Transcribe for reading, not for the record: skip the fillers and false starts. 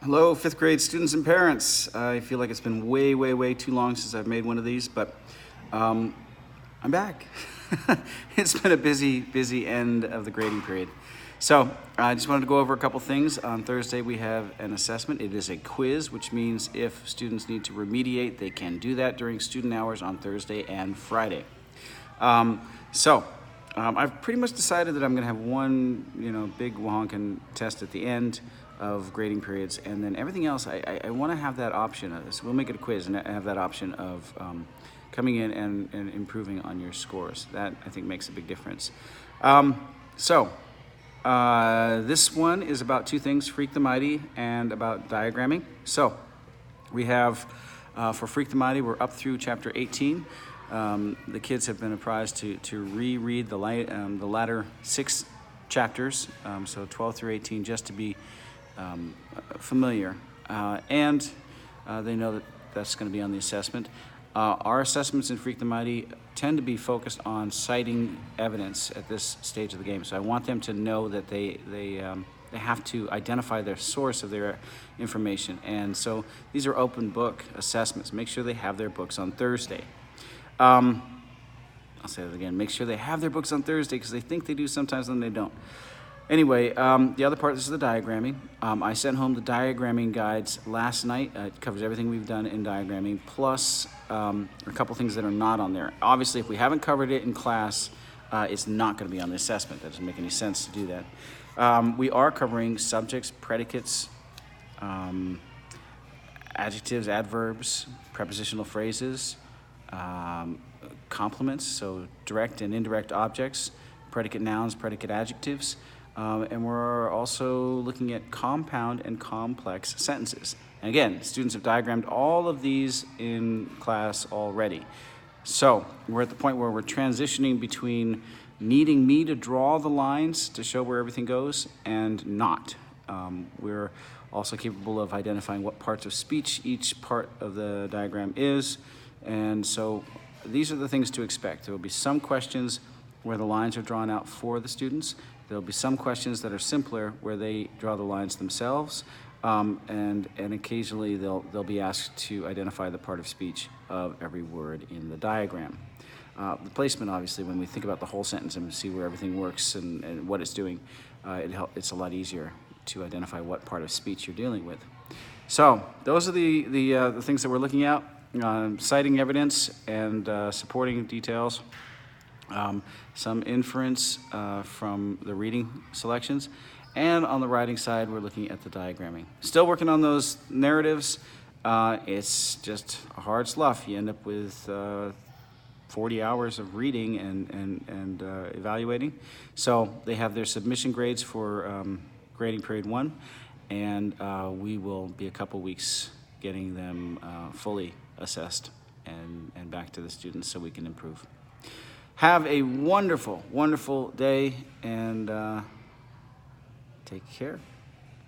Hello, fifth grade students and parents. I feel like it's been way too long since I've made one of these, but I'm back. It's been a busy end of the grading period. So I just wanted to go over a couple things. On Thursday, we have an assessment. It is a quiz, which means if students need to remediate, they can do that during student hours on Thursday and Friday. I've pretty much decided that I'm going to have one, big wonkin' test at the end of grading periods, and then everything else, I want to have that option of this. We'll make it a quiz and have that option of coming in and improving on your scores. That, I think, makes a big difference. This one is about two things, Freak the Mighty and about diagramming. So we have, for Freak the Mighty, we're up through chapter 18. The kids have been apprised to reread the latter 6 chapters, so 12 through 18, just to be familiar. And they know that that's going to be on the assessment. Our assessments in Freak the Mighty tend to be focused on citing evidence at this stage of the game. So I want them to know that they have to identify their source of their information. And so these are open book assessments. Make sure they have their books on Thursday. I'll say that again. Make sure they have their books on Thursday, because they think they do sometimes and they don't. Anyway, the other part, this is the diagramming. I sent home the diagramming guides last night. It covers everything we've done in diagramming, plus a couple things that are not on there. Obviously, if we haven't covered it in class, it's not going to be on the assessment. That doesn't make any sense to do that. We are covering subjects, predicates, adjectives, adverbs, prepositional phrases, complements, so direct and indirect objects, predicate nouns, predicate adjectives. And we're also looking at compound and complex sentences. And again, students have diagrammed all of these in class already. So we're at the point where we're transitioning between needing me to draw the lines to show where everything goes and not. We're also capable of identifying what parts of speech each part of the diagram is. And so these are the things to expect. There will be some questions where the lines are drawn out for the students. There'll be some questions that are simpler where they draw the lines themselves, and occasionally they'll be asked to identify the part of speech of every word in the diagram. The placement, obviously, when we think about the whole sentence and see where everything works and what it's doing, it's a lot easier to identify what part of speech you're dealing with. So those are the things that we're looking at: citing evidence and supporting details. Some inference from the reading selections, and on the writing side, we're looking at the diagramming. Still working on those narratives. It's just a hard slough. You end up with 40 hours of reading and evaluating. So they have their submission grades for grading period 1, and we will be a couple weeks getting them fully assessed and back to the students so we can improve. Have a wonderful day, and take care.